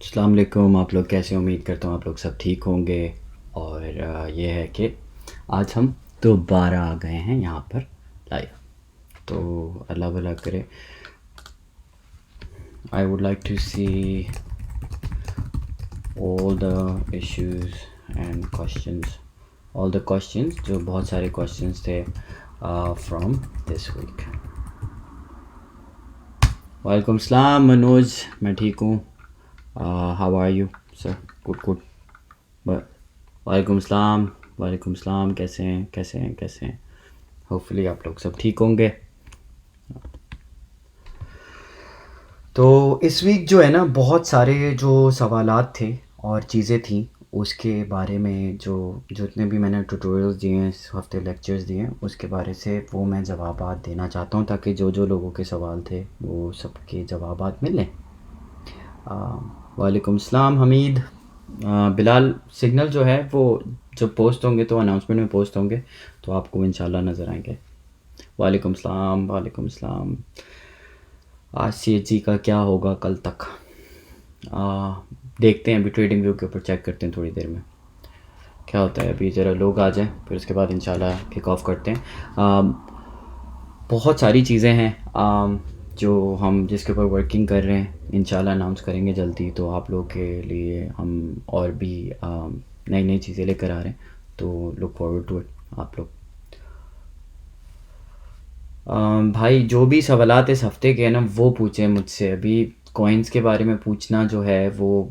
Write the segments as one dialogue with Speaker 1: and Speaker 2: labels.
Speaker 1: अस्सलाम वालेकुम। आप लोग कैसे? उम्मीद करता हूँ आप लोग सब ठीक होंगे। और ये है कि आज हम दोबारा आ गए हैं यहाँ पर लाइव। तो अल्लाह भला करे। I would like to see all the issues and questions, all the questions, जो बहुत सारे क्वेश्चंस थे फ्रॉम दिस वीक। वालेकुम सलाम मनोज, मैं ठीक हूँ। How are you sir? Good good. वालेकुम सलाम, वालेकुम सलाम। कैसे हैं, कैसे हैं, कैसे हैं? होपफुली आप लोग सब ठीक होंगे। तो इस वीक जो है ना, बहुत सारे जो सवालात थे और चीज़ें थी उसके बारे में, जो जितने भी मैंने ट्यूटोरियल्स दिए हैं इस हफ्ते, लेक्चर्स दिए हैं, उसके बारे से वो मैं जवाबात देना चाहता हूँ, ताकि जो जो लोगों के सवाल थे वो सबके जवाबात मिलें। वालेकुम सलाम हमीद। बिलाल, सिग्नल जो है वो जब पोस्ट होंगे तो अनाउंसमेंट में पोस्ट होंगे तो आपको इंशाल्लाह नज़र आएंगे। वालेकुम सलाम, वालेकुम सलाम। आज सी का क्या होगा कल तक? देखते हैं, अभी ट्रेडिंग व्यू के ऊपर चेक करते हैं थोड़ी देर में क्या होता है। अभी ज़रा लोग आ जाएं, फिर उसके बाद इंशाल्लाह किक ऑफ करते हैं। बहुत सारी चीज़ें हैं जो हम जिसके ऊपर वर्किंग कर रहे हैं, इंशाल्लाह अनाउंस करेंगे जल्दी। तो आप लोग के लिए हम और भी नई नई चीज़ें लेकर आ रहे हैं, तो लुक फॉरवर्ड टू इट आप लोग। भाई जो भी सवालात इस हफ्ते के हैं ना वो पूछें मुझसे। अभी कॉइन्स के बारे में पूछना जो है वो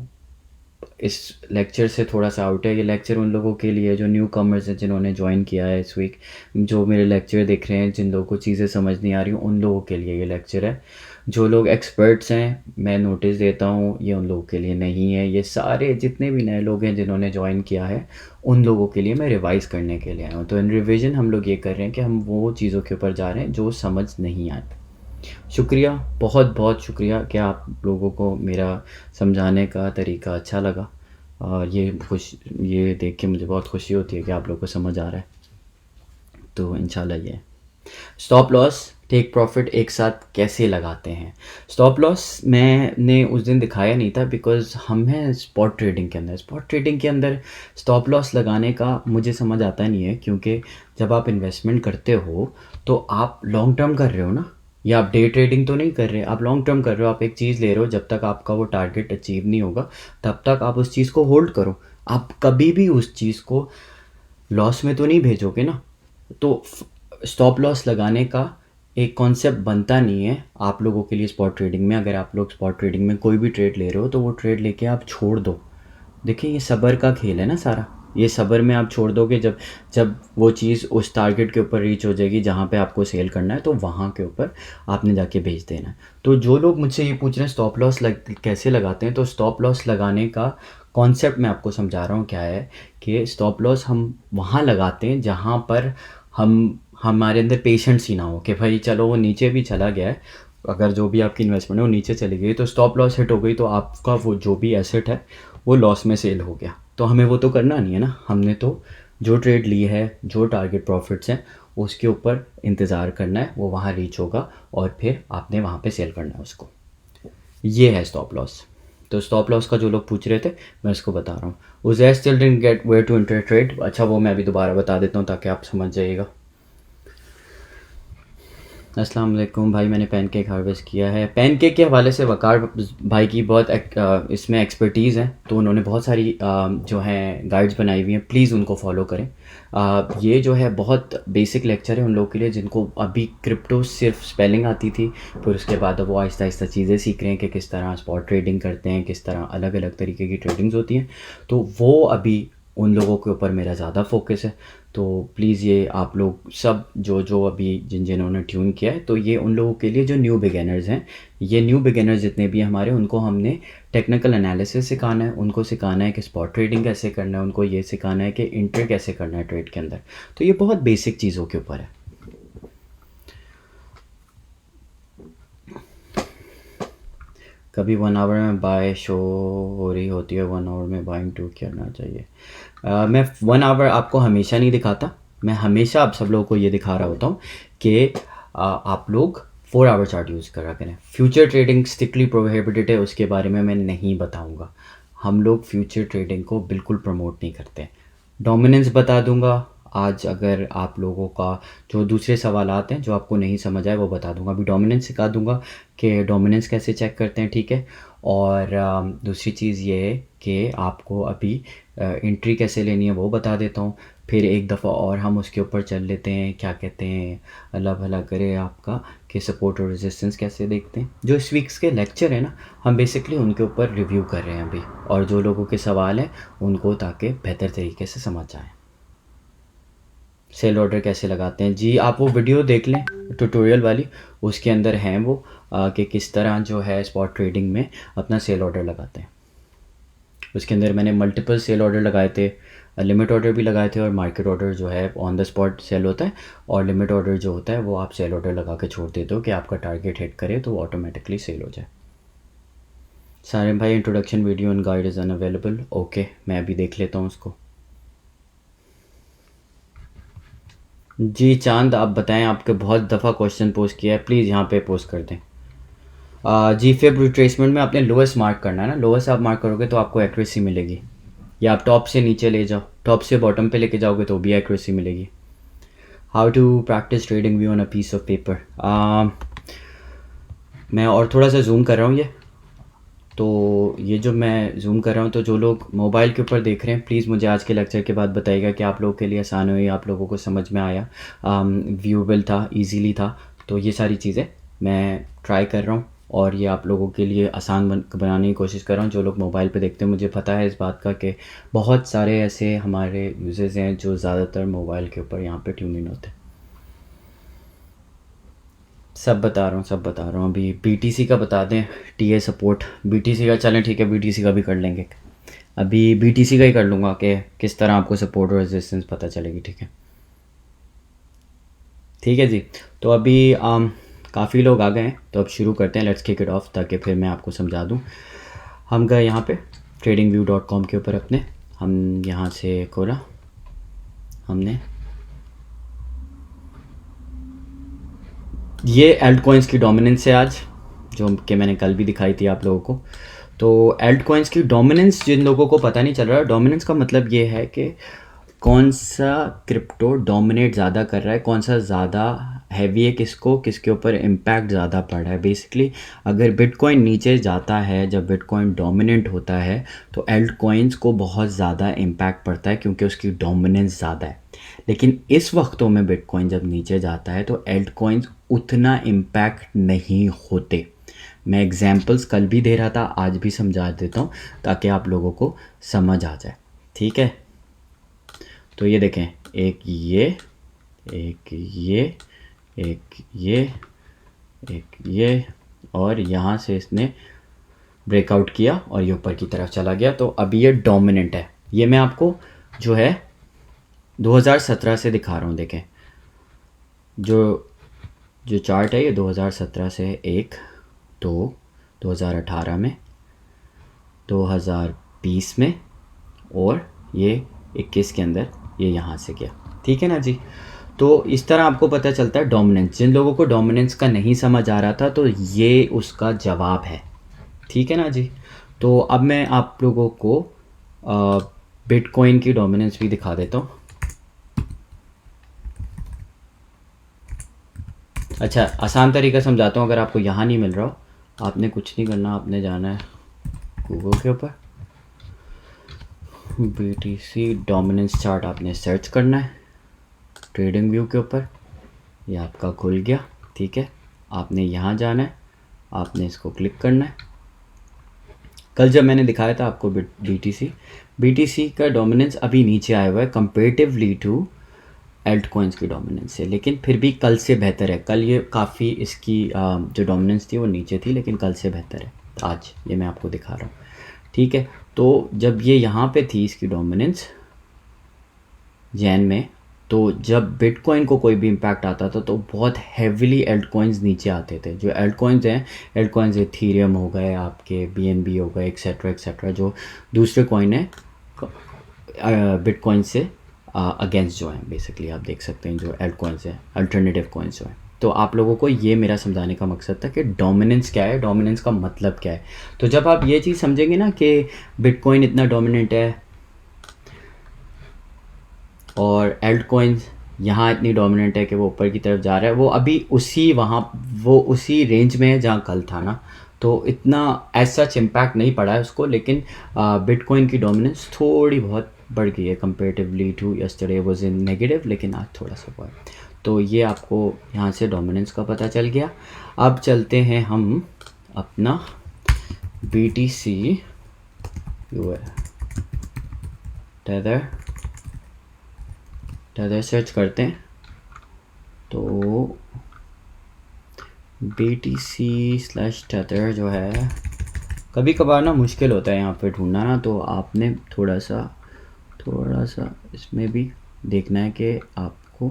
Speaker 1: इस लेक्चर से थोड़ा सा आउट है। ये लेक्चर उन लोगों के लिए जो न्यू कमर्स हैं, जिन्होंने ज्वाइन किया है इस वीक, जो मेरे लेक्चर देख रहे हैं, जिन लोगों को चीज़ें समझ नहीं आ रही, उन लोगों के लिए ये लेक्चर है। जो लोग एक्सपर्ट्स हैं, मैं नोटिस देता हूँ, ये उन लोगों के लिए नहीं है। ये सारे जितने भी नए लोग हैं जिन्होंने ज्वाइन किया है, उन लोगों के लिए मैं रिवाइज़ करने के लिए आया हूँ। तो इन रिविज़न हम लोग ये कर रहे हैं कि हम वो चीज़ों के ऊपर जा रहे हैं जो समझ नहीं आए। शुक्रिया, बहुत बहुत शुक्रिया कि आप लोगों को मेरा समझाने का तरीका अच्छा लगा। और ये देख के मुझे बहुत खुशी होती है कि आप लोगों को समझ आ रहा है। तो इंशाल्लाह ये स्टॉप लॉस, टेक प्रॉफिट एक साथ कैसे लगाते हैं। स्टॉप लॉस मैंने उस दिन दिखाया नहीं था, बिकॉज हम हैं स्पॉट ट्रेडिंग के अंदर। स्पॉट ट्रेडिंग के अंदर स्टॉप लॉस लगाने का मुझे समझ आता नहीं है, क्योंकि जब आप इन्वेस्टमेंट करते हो तो आप लॉन्ग टर्म कर रहे हो ना, या आप डे ट्रेडिंग तो नहीं कर रहे, आप लॉन्ग टर्म कर रहे हो। आप एक चीज़ ले रहे हो, जब तक आपका वो टारगेट अचीव नहीं होगा तब तक आप उस चीज़ को होल्ड करो। आप कभी भी उस चीज़ को लॉस में तो नहीं भेजोगे ना। तो स्टॉप लॉस लगाने का एक कॉन्सेप्ट बनता नहीं है आप लोगों के लिए स्पॉट ट्रेडिंग में। अगर आप लोग स्पॉट ट्रेडिंग में कोई भी ट्रेड ले रहे हो तो वो ट्रेड लेके आप छोड़ दो। देखिए, ये सब्र का खेल है ना सारा। ये सब्र में आप छोड़ दोगे, जब जब वो चीज़ उस टारगेट के ऊपर रीच हो जाएगी जहाँ पे आपको सेल करना है, तो वहाँ के ऊपर आपने जाके भेज देना है। तो जो लोग मुझसे ये पूछ रहे हैं स्टॉप लॉस कैसे लगाते हैं, तो स्टॉप लॉस लगाने का कॉन्सेप्ट मैं आपको समझा रहा हूँ क्या है। कि स्टॉप लॉस हम वहाँ लगाते हैं जहाँ पर हमारे अंदर पेशेंस ही ना हो कि भाई चलो वो नीचे भी चला गया है, अगर जो भी आपकी इन्वेस्टमेंट है वो नीचे चली गई तो स्टॉप लॉस हिट हो गई, तो आपका वो जो भी एसेट है वो लॉस में सेल हो गया। तो हमें वो तो करना नहीं है ना। हमने तो जो ट्रेड ली है, जो टारगेट प्रॉफिट्स हैं, उसके ऊपर इंतज़ार करना है, वो वहाँ रीच होगा और फिर आपने वहाँ पे सेल करना है उसको। ये है स्टॉप लॉस। तो स्टॉप लॉस का जो लोग पूछ रहे थे, मैं इसको बता रहा हूँ। Uzair still didn't get where to enter trade. अच्छा, वो मैं अभी दोबारा बता देता हूँ ताकि आप समझ जाइएगा। अस्सलाम वालेकुम भाई, मैंने पैनकेक हार्वेस्ट किया है। पैनकेक के हवाले से वकार भाई की बहुत इसमें एक्सपर्टीज़ है, तो उन्होंने बहुत सारी जो हैं गाइड्स बनाई हुई हैं, प्लीज़ उनको फॉलो करें। ये जो है बहुत बेसिक लेक्चर है उन लोगों के लिए जिनको अभी क्रिप्टो सिर्फ स्पेलिंग आती थी, फिर उसके बाद अब वो आहिस्ता आहिस्ता चीज़ें सीख रहे हैं कि किस तरह स्पॉट ट्रेडिंग करते हैं, किस तरह अलग अलग तरीके की ट्रेडिंग्स होती हैं। तो वो अभी उन लोगों के ऊपर मेरा ज़्यादा फोकस है। तो प्लीज़ ये आप लोग सब जो जो अभी जिन्होंने ट्यून किया है, तो ये उन लोगों के लिए जो न्यू बिगिनर्स हैं। ये न्यू बिगिनर्स जितने भी हमारे, उनको हमने टेक्निकल एनालिसिस सिखाना है, उनको सिखाना है कि स्पॉट ट्रेडिंग कैसे करना है, उनको ये सिखाना है कि इंटर कैसे करना है ट्रेड के अंदर। तो ये बहुत बेसिक चीज़ों के ऊपर है। कभी 1 आवर में बाय शो हो रही होती है, 1 आवर में बाइंग टू करना चाहिए। मैं 1 आवर आपको हमेशा नहीं दिखाता। मैं हमेशा आप सब लोगों को ये दिखा रहा होता हूँ कि आप लोग 4 आवर चार्ट यूज़ करा करें। फ्यूचर ट्रेडिंग स्ट्रिक्टली प्रोहिबिटेड है, उसके बारे में मैं नहीं बताऊंगा। हम लोग फ्यूचर ट्रेडिंग को बिल्कुल प्रमोट नहीं करते। डोमिनेंस बता दूंगा आज। अगर आप लोगों का जो दूसरे सवालात हैं जो आपको नहीं समझ आए वो बता दूंगा। अभी डोमिनेंस सिखा दूंगा कि डोमिनेंस कैसे चेक करते हैं, ठीक है। और दूसरी चीज़ ये है कि आपको अभी एंट्री कैसे लेनी है वो बता देता हूँ। फिर एक दफ़ा और हम उसके ऊपर चल लेते हैं, क्या कहते हैं, अल्लाह भला करे आपका, कि सपोर्ट और रेजिस्टेंस कैसे देखते हैं। जो इस वीक्स के लेक्चर है ना, हम बेसिकली उनके ऊपर रिव्यू कर रहे हैं अभी, और जो लोगों के सवाल हैं उनको ताकि बेहतर तरीके से समझ आए। सेल ऑर्डर कैसे लगाते हैं जी, आप वो वीडियो देख लें ट्यूटोरियल वाली, उसके अंदर हैं वो कि किस तरह जो है स्पॉट ट्रेडिंग में अपना सेल ऑर्डर लगाते हैं। उसके अंदर मैंने मल्टीपल सेल ऑर्डर लगाए थे, लिमिट ऑर्डर भी लगाए थे, और मार्केट ऑर्डर जो है ऑन द स्पॉट सेल होता है, और लिमिट ऑर्डर जो होता है वो आप सेल ऑर्डर लगा के छोड़ देते हो कि आपका टारगेट हिट करे तो वो ऑटोमेटिकली सेल हो जाए। सारे भाई introduction video and guide is unavailable. Okay, मैं अभी देख लेता हूँ उसको। जी चांद, आप बताएं, आपके बहुत दफ़ा क्वेश्चन पोस्ट किया है, प्लीज़ यहाँ पे पोस्ट कर दें। जी फिर रिट्रेसमेंट में आपने लोएस्ट मार्क करना है ना, लोएस्ट आप मार्क करोगे तो आपको एक्यूरेसी मिलेगी, या आप टॉप से नीचे ले जाओ, टॉप से बॉटम पे लेके जाओगे तो भी एक्यूरेसी मिलेगी। How to practice trading view on a piece of paper. मैं और थोड़ा सा जूम कर रहा हूँ तो ये जो मैं जूम कर रहा हूँ, तो जो लोग मोबाइल के ऊपर देख रहे हैं प्लीज़ मुझे आज के लेक्चर के बाद बताइएगा कि आप लोगों के लिए आसान हुई, आप लोगों को समझ में आया, व्यूएबल था, इजीली था। तो ये सारी चीज़ें मैं ट्राई कर रहा हूँ और ये आप लोगों के लिए आसान बनाने की कोशिश कर रहा हूँ। जो लोग मोबाइल पे देखते हैं, मुझे पता है इस बात का कि बहुत सारे ऐसे हमारे यूज़र्स हैं जो ज़्यादातर मोबाइल के ऊपर यहाँ पे ट्यून इन होते हैं। सब बता रहा हूँ। अभी बीटीसी का बता दें, टीए सपोर्ट बीटीसी का, चलें ठीक है, बीटीसी का भी कर लेंगे। अभी बीटीसी का ही कर लूँगा कि किस तरह आपको सपोर्ट और रेजिस्टेंस पता चलेगी, ठीक है जी। तो अभी काफ़ी लोग आ गए हैं, तो अब शुरू करते हैं, लेट्स किक इट ऑफ, ताकि फिर मैं आपको समझा दूँ। हम गए यहाँ पे tradingview.com के ऊपर अपने, हम यहाँ से खोला हमने, ये एल्ट कॉइन्स की डोमिनेंस है आज, जो कि मैंने कल भी दिखाई थी आप लोगों को। तो एल्ट कॉइन्स की डोमिनेंस जिन लोगों को पता नहीं चल रहा, डोमिनेंस का मतलब ये है कि कौन सा क्रिप्टो डोमिनेट ज़्यादा कर रहा है, कौन सा ज़्यादा हैवी है, किसको किसके ऊपर इम्पैक्ट ज़्यादा पड़ रहा है। बेसिकली अगर बिटकॉइन नीचे जाता है, जब बिटकॉइन डोमिनेंट होता है, तो एल्ट कॉइन्स को बहुत ज़्यादा इम्पैक्ट पड़ता है क्योंकि उसकी डोमिनेंस ज़्यादा है। लेकिन इस वक्तों में बिटकॉइन जब नीचे जाता है तो एल्ट कॉइन्स उतना इम्पैक्ट नहीं होते। मैं एग्जाम्पल्स कल भी दे रहा था, आज भी समझा देता हूँ ताकि आप लोगों को समझ आ जाए, ठीक है। तो ये देखें, एक ये, एक ये, एक ये, एक ये, और यहाँ से इसने ब्रेकआउट किया और ये ऊपर की तरफ चला गया। तो अभी ये डोमिनेंट है। ये मैं आपको जो है 2017 से दिखा रहा हूँ। देखें, जो चार्ट है ये 2017 से, 1 2 2018 में, 2020 में, और ये 21 के अंदर ये यहाँ से गया, ठीक है ना जी। तो इस तरह आपको पता चलता है डोमिनेंस। जिन लोगों को डोमिनेंस का नहीं समझ आ रहा था, तो ये उसका जवाब है, ठीक है ना जी। तो अब मैं आप लोगों को बिटकॉइन की डोमिनेंस भी दिखा देता हूँ। अच्छा, आसान तरीका समझाता हूँ। अगर आपको यहाँ नहीं मिल रहा हो, आपने कुछ नहीं करना, आपने जाना है गूगल के ऊपर, BTC डोमिनेंस चार्ट आपने सर्च करना है ट्रेडिंग व्यू के ऊपर, ये आपका खुल गया, ठीक है। आपने यहाँ जाना है, आपने इसको क्लिक करना है। कल जब मैंने दिखाया था आपको BTC का डोमिनेंस अभी नीचे आया हुआ है कंपेरेटिवली टू एल्ट कॉइन्स की डोमिनेंस से, लेकिन फिर भी कल से बेहतर है। कल ये काफ़ी इसकी जो डोमिनेंस थी वो नीचे थी, लेकिन कल से बेहतर है आज, ये मैं आपको दिखा रहा हूँ, ठीक है। तो जब ये यहाँ पे थी इसकी डोमिनेंस जैन में, तो जब बिटकॉइन को कोई भी इम्पैक्ट आता था तो बहुत हैविली एल्ट कॉइन्स नीचे आते थे। जो एल्ट कॉइन्स हैं, एल्ट कॉइन्स एथीरियम हो गए, आपके BNB हो गए, एक्सेट्रा, जो दूसरे कॉइन है बिटकॉइन से अगेंस्ट जो हैं, बेसिकली आप देख सकते हैं जो एल्ट कॉइन्स हैं, अल्टरनेटिव कॉइन्स जो हैं, तो आप लोगों को ये मेरा समझाने का मकसद था कि डोमिनेंस क्या है, डोमिनेंस का मतलब क्या है। तो जब आप ये चीज़ समझेंगे ना कि बिटकॉइन इतना डोमिनेंट है और एल्ट कॉइन्स यहाँ इतनी डोमिनेंट है कि वो ऊपर की तरफ जा रहा है, वो अभी उसी रेंज में है जहाँ कल था ना, तो इतना एज सच इम्पैक्ट नहीं पड़ा है उसको, लेकिन बिटकॉइन की डोमिनेंस थोड़ी बहुत बढ़ गई है comparatively to yesterday was in negative, लेकिन आज थोड़ा सा हुआ है। तो ये आपको यहाँ से डोमिनेंस का पता चल गया। अब चलते हैं हम अपना BTC टेदर सर्च करते हैं। तो BTC/टेदर जो है, कभी कभार ना मुश्किल होता है यहाँ पे ढूंढना ना, तो आपने थोड़ा सा इसमें भी देखना है कि आपको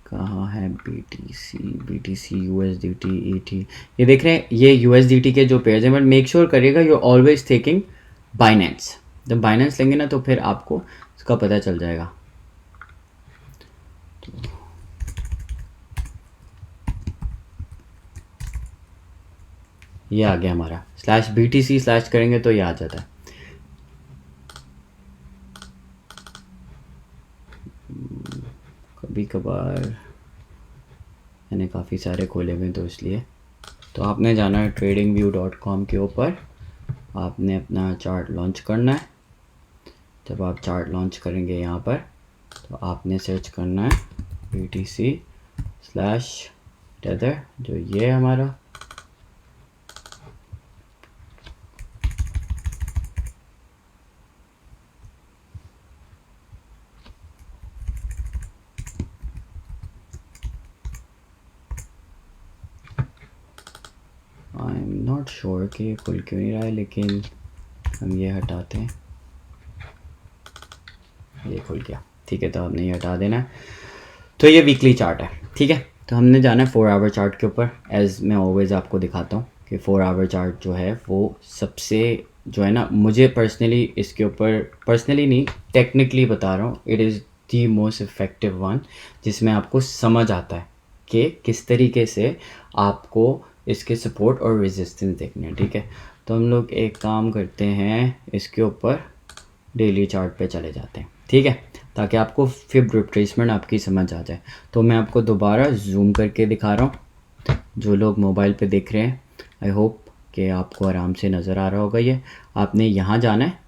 Speaker 1: कहाँ है BTC USDT ET। ये देख रहे हैं, ये USDT के जो पेयर्स हैं, बट मेक श्योर करिएगा यू ऑलवेज टेकिंग बाइनेंस। जब बाइनेंस लेंगे ना तो फिर आपको इसका पता चल जाएगा। ये आ गया हमारा /BTC/ करेंगे तो ये आ जाता है। कभी कभार मैंने काफ़ी सारे खोले हुए तो इसलिए। तो आपने जाना है tradingview.com के ऊपर, आपने अपना चार्ट लॉन्च करना है। जब आप चार्ट लॉन्च करेंगे यहाँ पर, तो आपने सर्च करना है BTC/टेदर, जो ये है हमारा। आई एम नॉट श्योर कि ये खुल क्यों नहीं रहा है, लेकिन हम ये हटाते हैं। ये खुल गया, ठीक है। तो आपने ये हटा देना है। तो ये वीकली चार्ट है, ठीक है। तो हमने जाना है 4 आवर चार्ट के ऊपर। एज मैं ऑलवेज आपको दिखाता हूँ कि 4 आवर चार्ट जो है वो सबसे जो है ना, मुझे पर्सनली इसके ऊपर, पर्सनली नहीं टेक्निकली बता रहा हूँ, it is the most effective one, जिसमें आपको समझ आता है कि किस तरीके से आपको इसके सपोर्ट और रेजिस्टेंस देखने हैं, ठीक है। तो हम लोग एक काम करते हैं, इसके ऊपर डेली चार्ट पे चले जाते हैं, ठीक है, ताकि आपको फिब रिट्रेसमेंट आपकी समझ आ जाए। तो मैं आपको दोबारा जूम करके दिखा रहा हूँ। जो लोग मोबाइल पे देख रहे हैं, आई होप कि आपको आराम से नज़र आ रहा होगा। ये आपने यहाँ जाना है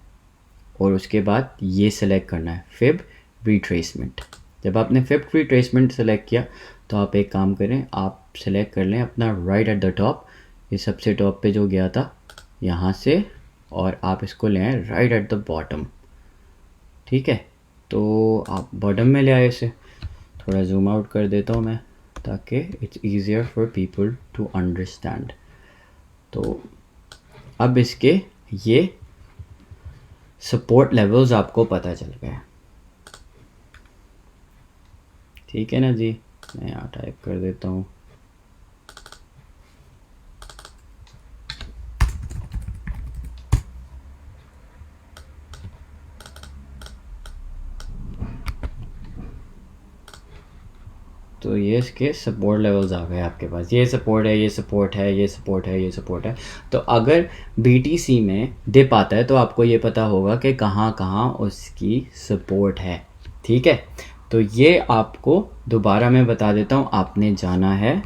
Speaker 1: और उसके बाद ये सिलेक्ट करना है फिब रिट्रेसमेंट। जब आपने फिब रिट्रेसमेंट सेलेक्ट किया तो आप एक काम करें, आप सेलेक्ट कर लें अपना राइट एट द टॉप, ये सबसे टॉप पे जो गया था यहाँ से, और आप इसको ले आए राइट एट द बॉटम, ठीक है। तो आप बॉटम में ले आए इसे। थोड़ा जूम आउट कर देता हूँ मैं, ताकि it's easier for people to understand. तो अब इसके ये सपोर्ट लेवल्स आपको पता चल गए, ठीक है ना जी। मैं यहाँ टाइप कर देता हूँ। तो ये इसके सपोर्ट लेवल्स आ गए आपके पास। ये सपोर्ट है, ये सपोर्ट है, ये सपोर्ट है, ये सपोर्ट है। तो अगर BTC में डिप आता है तो आपको ये पता होगा कि कहाँ कहाँ उसकी सपोर्ट है, ठीक है। तो ये आपको दोबारा मैं बता देता हूँ। आपने जाना है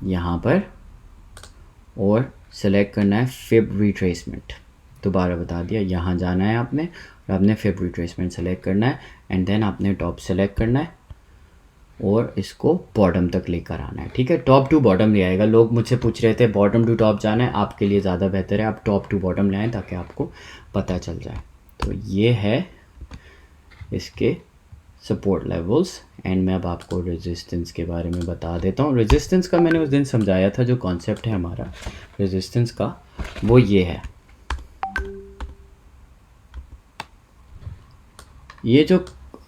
Speaker 1: यहाँ पर और सेलेक्ट करना है फिब रिट्रेसमेंट। दोबारा बता दिया, यहाँ जाना है आपने और आपने फिब रिट्रेसमेंट सेलेक्ट करना है, एंड देन आपने टॉप सेलेक्ट करना है और इसको बॉटम तक लेकर आना है, ठीक है। टॉप टू बॉटम ले आएगा। लोग मुझसे पूछ रहे थे बॉटम टू टॉप जाना है, आपके लिए ज़्यादा बेहतर है आप टॉप टू बॉटम ले आएँ ताकि आपको पता चल जाए। तो ये है इसके सपोर्ट लेवल्स, एंड मैं अब आपको रेजिस्टेंस के बारे में बता देता हूँ। रेजिस्टेंस का मैंने उस दिन समझाया था, जो कॉन्सेप्ट है हमारा रेजिस्टेंस का, वो ये है। ये जो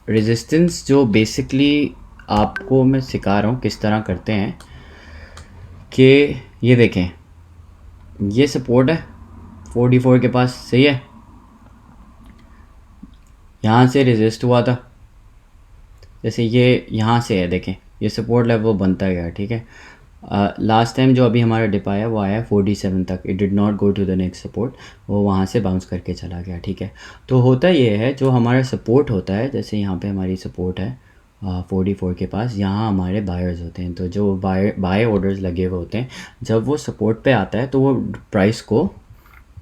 Speaker 1: रेजिस्टेंस जो बेसिकली आपको मैं सिखा रहा हूँ किस तरह करते हैं, कि ये देखें, ये सपोर्ट है 44 के पास, सही है। यहाँ से रेजिस्ट हुआ था, जैसे ये यहाँ से है, देखें ये सपोर्ट लेवल बनता गया, ठीक है। लास्ट टाइम जो अभी हमारा डिप आया वो आया 47 तक, it did not go to the next support, वो वहाँ से बाउंस करके चला गया, ठीक है। तो होता ये है, जो हमारा सपोर्ट होता है, जैसे यहाँ पे हमारी सपोर्ट है 44 के पास, यहाँ हमारे बायर्स होते हैं, तो जो बाय ऑर्डर्स लगे हुए होते हैं, जब वो सपोर्ट पे आता है तो वो प्राइस को,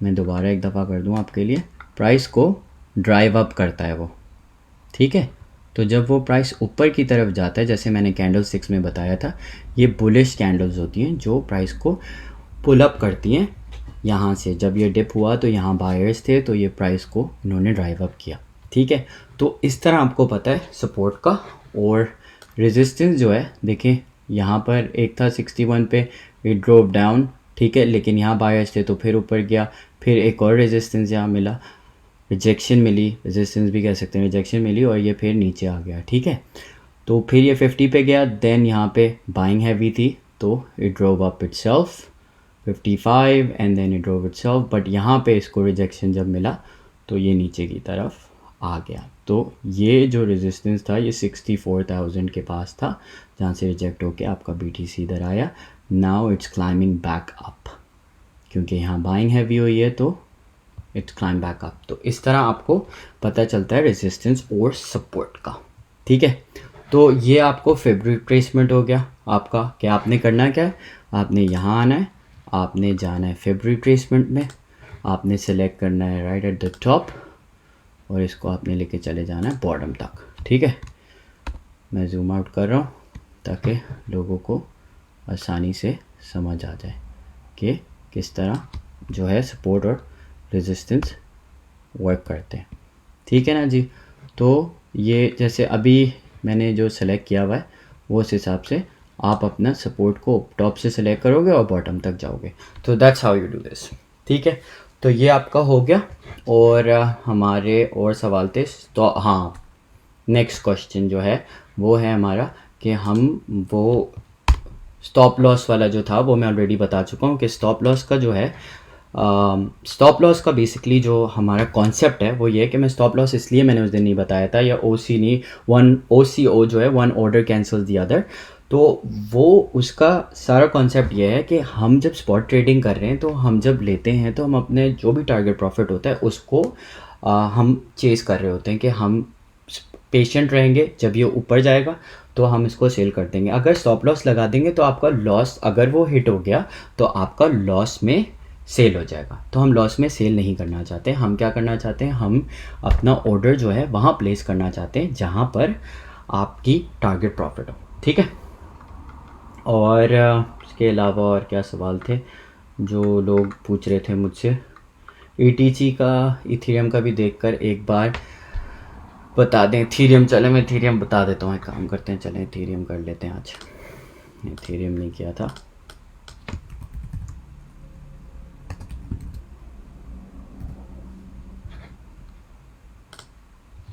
Speaker 1: मैं दोबारा एक दफ़ा कर दूँ आपके लिए, प्राइस को ड्राइव अप करता है वो, ठीक है। तो जब वो प्राइस ऊपर की तरफ जाता है, जैसे मैंने कैंडल 6 में बताया था, ये बुलिश कैंडल्स होती हैं जो प्राइस को पुल अप करती हैं यहाँ से। जब ये डिप हुआ तो यहाँ बायर्स थे, तो ये प्राइस को इन्होंने ड्राइव अप किया, ठीक है। तो इस तरह आपको पता है सपोर्ट का। और रेजिस्टेंस जो है, देखें यहाँ पर एक था 61 पे, इट ड्रॉप डाउन, ठीक है, लेकिन यहाँ बायर्स थे तो फिर ऊपर गया, फिर एक और रेजिस्टेंस यहाँ मिला, रिजेक्शन मिली, रेजिस्टेंस भी कह सकते हैं, रिजेक्शन मिली, और ये फिर नीचे आ गया, ठीक है। तो फिर ये 50 पे गया, देन यहाँ पे बाइंग हैवी थी तो it drove up itself 55 and then it drove itself, but यहाँ पे इसको रिजेक्शन जब मिला तो ये नीचे की तरफ आ गया। तो ये जो रेजिस्टेंस था ये 64,000 के पास था, जहाँ से रिजेक्ट होके आपका BTC इधर आया। Now it's climbing back up, क्योंकि यहाँ बाइंग हैवी हुई है तो इट्स क्लाइंब बैक अप। तो इस तरह आपको पता चलता है रेजिस्टेंस और सपोर्ट का, ठीक है। तो ये आपको फेब्रिक रिट्रेसमेंट हो गया आपका। क्या आपने करना क्या है, आपने यहाँ आना है, आपने जाना है फेब्रिक रिट्रेसमेंट में, आपने सेलेक्ट करना है राइट एट द टॉप, और इसको आपने लेके चले जाना है बॉटम तक, ठीक है। मैं जूम आउट कर रहा हूँ ताकि लोगों को आसानी से समझ आ जाए कि किस तरह जो है सपोर्ट और रेजिस्टेंस वर्क करते हैं, ठीक है ना जी। तो ये जैसे अभी मैंने जो सेलेक्ट किया हुआ है वो उस हिसाब से आप अपना सपोर्ट को टॉप से सेलेक्ट करोगे और बॉटम तक जाओगे। तो that's how you do this, ठीक है। तो ये आपका हो गया। और हमारे और सवाल थे, तो हाँ नेक्स्ट क्वेश्चन जो है वो है हमारा कि हम वो स्टॉप लॉस वाला जो था वो मैं ऑलरेडी बता चुका हूँ कि स्टॉप लॉस का जो है स्टॉप लॉस का बेसिकली जो हमारा कॉन्सेप्ट है वो ये है कि मैं स्टॉप लॉस इसलिए मैंने उस दिन नहीं बताया था, या OC नहीं, OCO जो है one order cancel the other. तो वो उसका सारा कॉन्सेप्ट ये है कि हम जब स्पॉट ट्रेडिंग कर रहे हैं तो हम जब लेते हैं तो हम अपने जो भी टारगेट प्रॉफिट होता है उसको हम चेस कर रहे होते हैं कि हम पेशेंट रहेंगे, जब ये ऊपर जाएगा तो हम इसको सेल कर देंगे। अगर स्टॉप लॉस लगा देंगे तो आपका लॉस, अगर वो हिट हो गया तो आपका लॉस में सेल हो जाएगा। तो हम लॉस में सेल नहीं करना चाहते, हम क्या करना चाहते हैं, हम अपना ऑर्डर जो है वहाँ प्लेस करना चाहते हैं जहाँ पर आपकी टारगेट प्रॉफिट हो, ठीक है। और इसके अलावा और क्या सवाल थे जो लोग पूछ रहे थे मुझसे, ETC का, इथेरियम का भी देखकर एक बार बता दें। इथेरियम, चले मैं इथेरियम बता देता हूँ, एक काम करते हैं, चलें इथेरियम कर लेते हैं आज। इथेरियम नहीं किया था,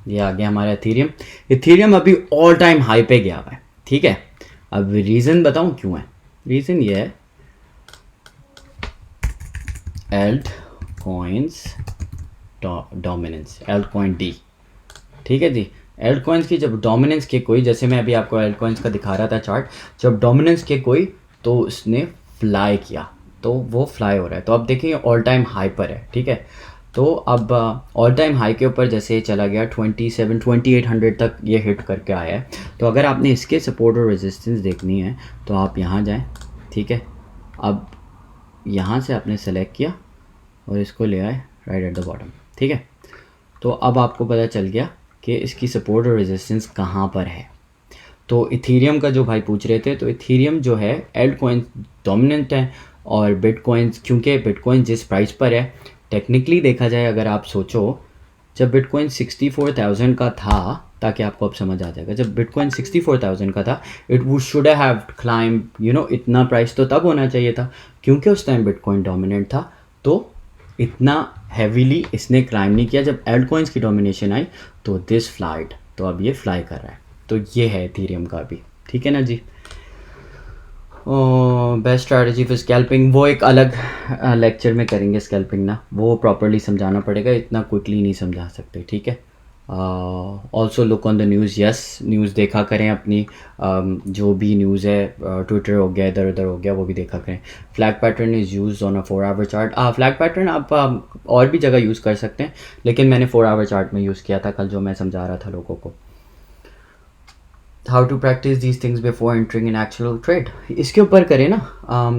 Speaker 1: ये आ गया हमारा इथेरियम। इथेरियम अभी ऑल टाइम हाई पे गया हुआ है, ठीक है। अब रीज़न बताऊं क्यों है, रीज़न ये है Alt coins dominance, Alt coin D, ठीक है जी। एल्ट कॉइन्स की जब डोमिनेंस के कोई, जैसे मैं अभी आपको एल्ट कॉइन्स का दिखा रहा था चार्ट, जब डोमिनेंस के कोई तो उसने फ्लाई किया, तो वो फ्लाई हो रहा है। तो अब देखिए ऑल टाइम हाई पर है, ठीक है। तो अब ऑल टाइम हाई के ऊपर जैसे ये चला गया 2800 तक ये हिट करके आया है। तो अगर आपने इसके सपोर्ट और रेजिस्टेंस देखनी है तो आप यहाँ जाएं, ठीक है। अब यहाँ से आपने सेलेक्ट किया और इसको ले आए राइट एट द बॉटम, ठीक है। तो अब आपको पता चल गया कि इसकी सपोर्ट और रेजिस्टेंस कहाँ पर है। तो इथेरियम का जो भाई पूछ रहे थे, तो इथेरियम जो है एल्ट कॉइन डोमिनेंट है, और बिटकॉइंस, क्योंकि बिटकॉइन जिस प्राइस पर है, टेक्निकली देखा जाए अगर आप सोचो, जब बिटकॉइन 64,000 का था, ताकि आपको अब समझ आ जाएगा, जब बिटकॉइन 64,000 का था, it would should have climb, you know, इतना प्राइस तो तब होना चाहिए था, क्योंकि उस टाइम बिटकॉइन डोमिनेंट था, तो इतना हैवीली इसने क्लाइंब नहीं किया। जब एल्ट कॉइन्स की डोमिनेशन आई तो दिस फ्लाइड, तो अब ये फ्लाई कर रहा है। तो ये है इथेरियम का भी, ठीक है ना जी। बेस्ट स्ट्रैटेजी फॉर स्कैल्पिंग, वो एक अलग लेक्चर में करेंगे स्कैल्पिंग ना, वो प्रॉपरली समझाना पड़ेगा, इतना क्विकली नहीं समझा सकते, ठीक है। Also look on the news, yes news देखा करें अपनी, जो भी न्यूज़ है ट्विटर हो गया, इधर उधर हो गया, वो भी देखा करें। Flag pattern is use on a 4 our chart. Flag pattern आप और भी जगह यूज़ कर सकते हैं, लेकिन मैंने 4 आवर चार्ट में यूज़ किया था कल, जो मैं समझा रहा था लोगों को। How to practice these things before entering in actual trade, इसके ऊपर करें ना,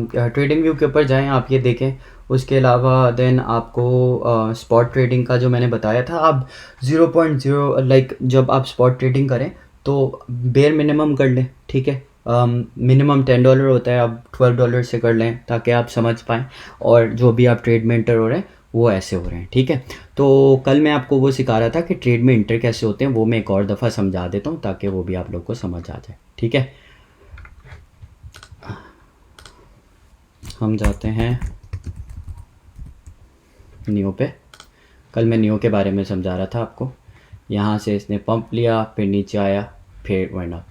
Speaker 1: ट्रेडिंग व्यू के ऊपर जाएं, आप ये देखें। उसके अलावा देन आपको स्पॉट ट्रेडिंग का जो मैंने बताया था, आप 0.0 लाइक जब आप स्पॉट ट्रेडिंग करें तो बेयर मिनिमम कर लें, ठीक है। मिनिमम $10 होता है, आप $12 से कर लें ताकि आप समझ पाएँ, और जो भी आप ट्रेड में एंटर हो रहे हैं वो ऐसे हो रहे हैं, ठीक है। तो कल मैं आपको वो सिखा रहा था कि ट्रेड में इंटर कैसे होते हैं, वो मैं एक और दफ़ा समझा देता हूँ ताकि वो भी आप लोग को समझ आ जाए, ठीक है। हम जाते हैं नियो पे। कल मैं नियो के बारे में समझा रहा था आपको। यहाँ से इसने पंप लिया, फिर नीचे आया, फिर वेंट अप,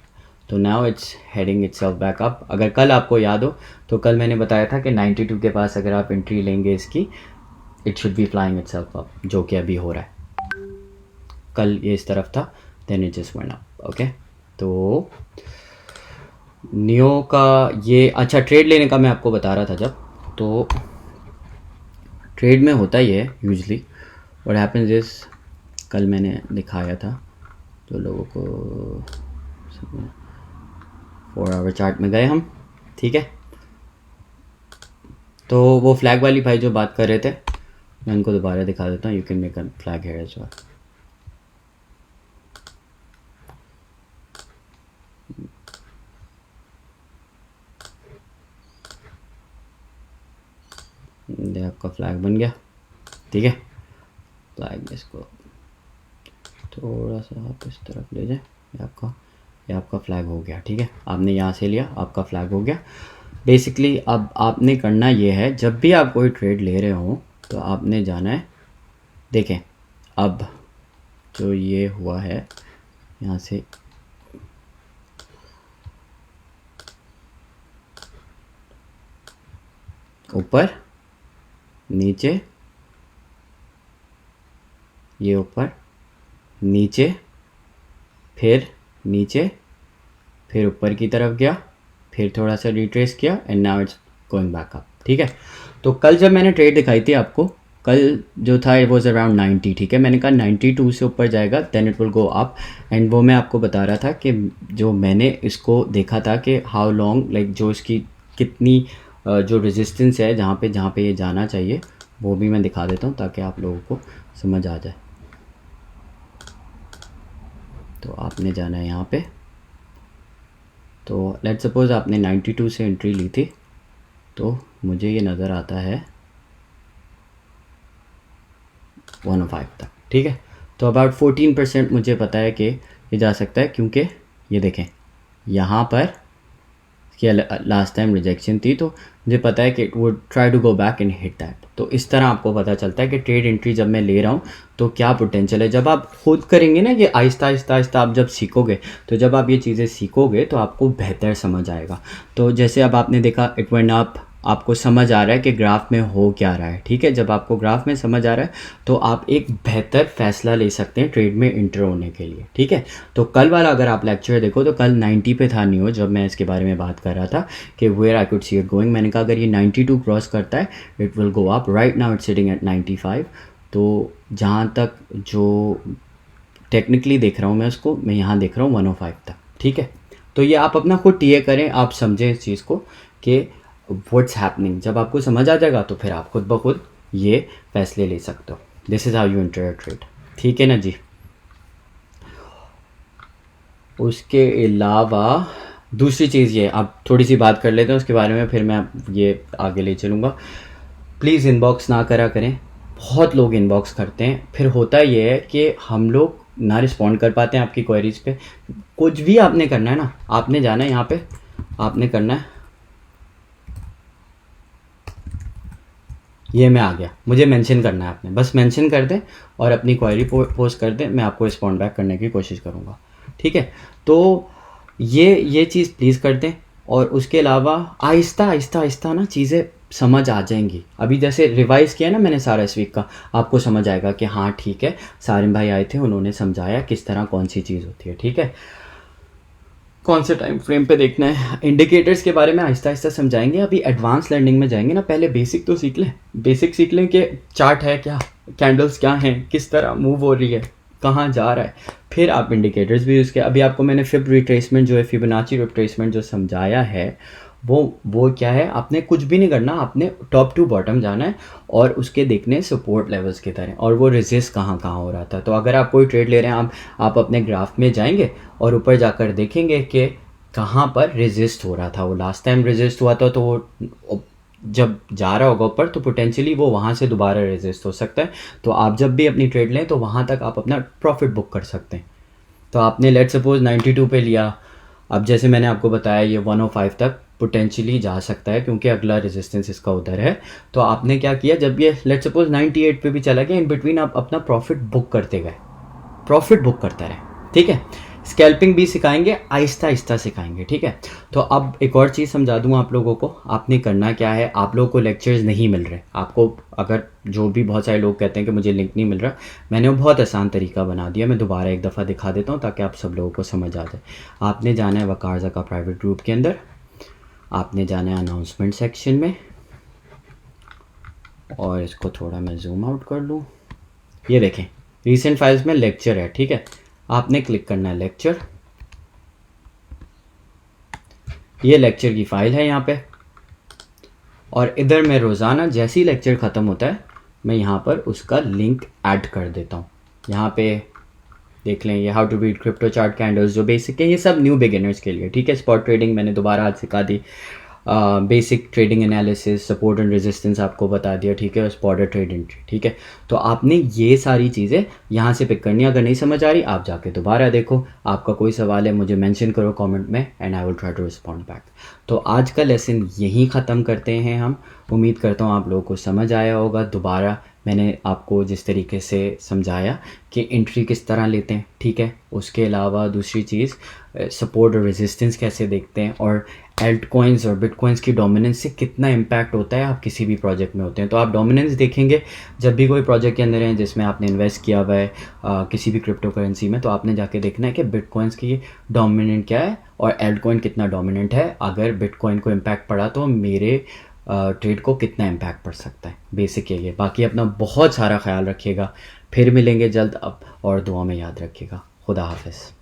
Speaker 1: तो now it's heading itself back up. अगर कल आपको याद हो तो कल मैंने बताया था कि 92 के पास अगर आप एंट्री लेंगे इसकी, it should be flying itself up, जो कि अभी हो रहा है। कल ये इस तरफ था, then it just went up, okay. तो नियो का ये अच्छा ट्रेड लेने का मैं आपको बता रहा था जब, तो ट्रेड में होता ही है यूजली व्हाट हैपेंस इज, कल मैंने दिखाया था तो लोगों को। 4 आवर चार्ट में गए हम, ठीक है। तो वो फ्लैग वाली भाई जो बात कर रहे थे, मैं उनको दोबारा दिखा देता हूँ। You can make a flag here as well. ये आपका फ्लैग बन गया, ठीक है। फ्लैग इसको थोड़ा सा आप इस तरफ ले जाए, ये आपका फ्लैग हो गया, ठीक है। आपने यहाँ से लिया, आपका फ्लैग हो गया। बेसिकली अब आपने करना ये है, जब भी आप कोई ट्रेड ले रहे हो तो आपने जाना है, देखें अब जो ये हुआ है यहाँ से ऊपर नीचे, ये ऊपर नीचे, फिर नीचे, फिर ऊपर की तरफ गया, फिर थोड़ा सा रिट्रेस किया, and now it's going back up, ठीक है। तो कल जब मैंने ट्रेड दिखाई थी आपको, कल जो था इट वॉज अराउंड 90, ठीक है। मैंने कहा 92 से ऊपर जाएगा then it will go up, and वो मैं आपको बता रहा था कि जो मैंने इसको देखा था कि हाउ लॉन्ग, लाइक जो इसकी कितनी जो रेजिस्टेंस है जहाँ पे ये जाना चाहिए, वो भी मैं दिखा देता हूँ ताकि आप लोगों को समझ आ जाए। तो आपने जाना है यहाँ पे, तो लेट्स सपोज आपने 92 से एंट्री ली थी, तो मुझे ये नज़र आता है 105 तक, ठीक है। तो अबाउट 14% मुझे पता है कि ये जा सकता है, क्योंकि ये देखें यहाँ पर कि लास्ट टाइम रिजेक्शन थी, तो मुझे पता है कि it would try to go back and hit that. तो इस तरह आपको पता चलता है कि ट्रेड एंट्री जब मैं ले रहा हूँ तो क्या पोटेंशियल है। जब आप खुद करेंगे ना, ये आहिस्ता आहिस्ता आहिस्ता आप जब सीखोगे, तो जब आप ये चीज़ें सीखोगे तो आपको बेहतर समझ आएगा। तो जैसे अब आपने देखा इट वेंट अप, आपको समझ आ रहा है कि ग्राफ में हो क्या रहा है, ठीक है। जब आपको ग्राफ में समझ आ रहा है तो आप एक बेहतर फैसला ले सकते हैं ट्रेड में इंटर होने के लिए, ठीक है। तो कल वाला अगर आप लेक्चर देखो तो कल 90 पे था नियो, जब मैं इसके बारे में बात कर रहा था कि where I could see it going. मैंने कहा अगर ये 92 क्रॉस करता है it will go up, right now it's sitting at 95। तो जहाँ तक जो टेक्निकली देख रहा हूँ मैं उसको, मैं यहाँ देख रहा हूँ 105 तक, ठीक है। तो ये आप अपना खुद टीए करें, आप समझें इस चीज़ को कि व्हाट्स हैपनिंग। जब आपको समझ आ जाएगा तो फिर आप खुद ब खुद ये फैसले ले सकते हो। This is how you enter a trade, ठीक है ना जी। उसके अलावा दूसरी चीज़ ये, आप थोड़ी सी बात कर लेते हैं उसके बारे में, फिर मैं ये आगे ले चलूँगा। प्लीज़ इनबॉक्स ना करा करें, बहुत लोग इनबॉक्स करते हैं, फिर होता ये है कि हम लोग ना रिस्पॉन्ड कर पाते हैं आपकी क्वेरीज़ पे। कुछ भी आपने करना है ना, आपने जाना है यहाँ पे, आपने करना है, ये मैं आ गया, मुझे मेंशन करना है आपने, बस मेंशन कर दें और अपनी क्वेरी पोस्ट कर दें, मैं आपको रिस्पॉन्ड बैक करने की कोशिश करूँगा, ठीक है। तो ये चीज़ प्लीज़ कर दें। और उसके अलावा आहिस्ता आहिस्ता आहिस्ता ना चीज़ें समझ आ जाएंगी। अभी जैसे रिवाइज़ किया ना मैंने सारा इस वीक का, आपको समझ आएगा कि हाँ ठीक है, सारिम भाई आए थे, उन्होंने समझाया किस तरह कौन सी चीज़ होती है। ठीक है, कौन से टाइम फ्रेम पे देखना है, इंडिकेटर्स के बारे में आहिस्ता आहिस्ता समझाएंगे। अभी एडवांस लर्निंग में जाएंगे ना, पहले बेसिक तो सीख लें, बेसिक सीख लें कि चार्ट है क्या, कैंडल्स क्या हैं, किस तरह मूव हो रही है, कहाँ जा रहा है, फिर आप इंडिकेटर्स भी यूज़ किया। अभी आपको मैंने फिब रिट्रेसमेंट जो है, फिबोनाची रिट्रेसमेंट जो समझाया है, वो क्या है, आपने कुछ भी नहीं करना, आपने टॉप टू बॉटम जाना है और उसके देखने सपोर्ट लेवल्स की तरह, और वो रेजिस्ट कहाँ कहाँ हो रहा था। तो अगर आप कोई ट्रेड ले रहे हैं, आप अपने ग्राफ में जाएंगे और ऊपर जाकर देखेंगे कि कहाँ पर रेजिस्ट हो रहा था। वो लास्ट टाइम रेजिस्ट हुआ था, तो वो जब जा रहा होगा ऊपर तो पोटेंशियली वो वहाँ से दोबारा रेजिस्ट हो सकता है। तो आप जब भी अपनी ट्रेड लें तो वहाँ तक आप अपना प्रॉफिट बुक कर सकते हैं। तो आपने लेट सपोज 92 पे लिया, अब जैसे मैंने आपको बताया ये 105 तक पोटेंशियली जा सकता है क्योंकि अगला रेजिस्टेंस इसका उधर है। तो आपने क्या किया, जब ये लेट सपोज 98 पे भी चला गया, इन बिटवीन आप अपना प्रॉफिट बुक करते गए, प्रॉफिट बुक करता रहे। ठीक है, स्कैल्पिंग भी सिखाएंगे, आहिस्ता आहिस्ता सिखाएंगे। ठीक है, तो अब एक और चीज़ समझा दूँ आप लोगों को, आपने करना क्या है, आप लोगों को लेक्चर्स नहीं मिल रहे आपको, अगर जो भी बहुत सारे लोग कहते हैं कि मुझे लिंक नहीं मिल रहा, मैंने वो बहुत आसान तरीका बना दिया, मैं दोबारा एक दफ़ा दिखा देता हूँ ताकि आप सब लोगों को समझ आ जाए। आपने जाना है वकारजा का प्राइवेट ग्रुप के अंदर, आपने जाना है अनाउंसमेंट सेक्शन में, और इसको थोड़ा मैं जूम आउट कर लूँ, ये देखें रीसेंट फाइल्स में लेक्चर है। ठीक है, आपने क्लिक करना है लेक्चर, ये लेक्चर की फ़ाइल है यहाँ पे, और इधर मैं रोज़ाना जैसे ही लेक्चर ख़त्म होता है मैं यहाँ पर उसका लिंक ऐड कर देता हूँ। यहाँ पे देख लें, ये how to read crypto chart candles जो बेसिक है, ये सब न्यू बिगिनर्स के लिए। ठीक है, स्पॉट ट्रेडिंग मैंने दोबारा आज सिखा दी, basic trading analysis, support and resistance आपको बता दिया। ठीक है, और स्पॉट ट्रेड एंट्री। ठीक है, तो आपने ये सारी चीज़ें यहाँ से पिक करनी है। अगर नहीं समझ आ रही आप जाके दोबारा देखो, आपका कोई सवाल है मुझे मेंशन करो कमेंट में and I will try to respond back. तो आज का लेसन यहीं ख़त्म करते हैं हम। उम्मीद करता हूँ आप लोगों को समझ आया होगा। दोबारा मैंने आपको जिस तरीके से समझाया कि एंट्री किस तरह लेते हैं, ठीक है, उसके अलावा दूसरी चीज़ सपोर्ट और रेजिस्टेंस कैसे देखते हैं, और एल्ट कॉइन्स और बिटकॉइंस की डोमिनेंस से कितना इम्पैक्ट होता है आप किसी भी प्रोजेक्ट में होते हैं। तो आप डोमिनेंस देखेंगे जब भी कोई प्रोजेक्ट के अंदर है जिसमें आपने इन्वेस्ट किया हुआ है किसी भी क्रिप्टो करेंसी में, तो आपने जाके देखना है कि बिटकॉइंस की डोमिनेंट क्या है और एल्ट कॉइन कितना डोमिनेंट है। अगर बिटकॉइन को इम्पैक्ट पड़ा तो मेरे ट्रेड को कितना इम्पैक्ट पड़ सकता है। बेसिक ये बाकी अपना बहुत सारा ख्याल रखिएगा, फिर मिलेंगे जल्द अब, और दुआ में याद रखिएगा। खुदा हाफिज़।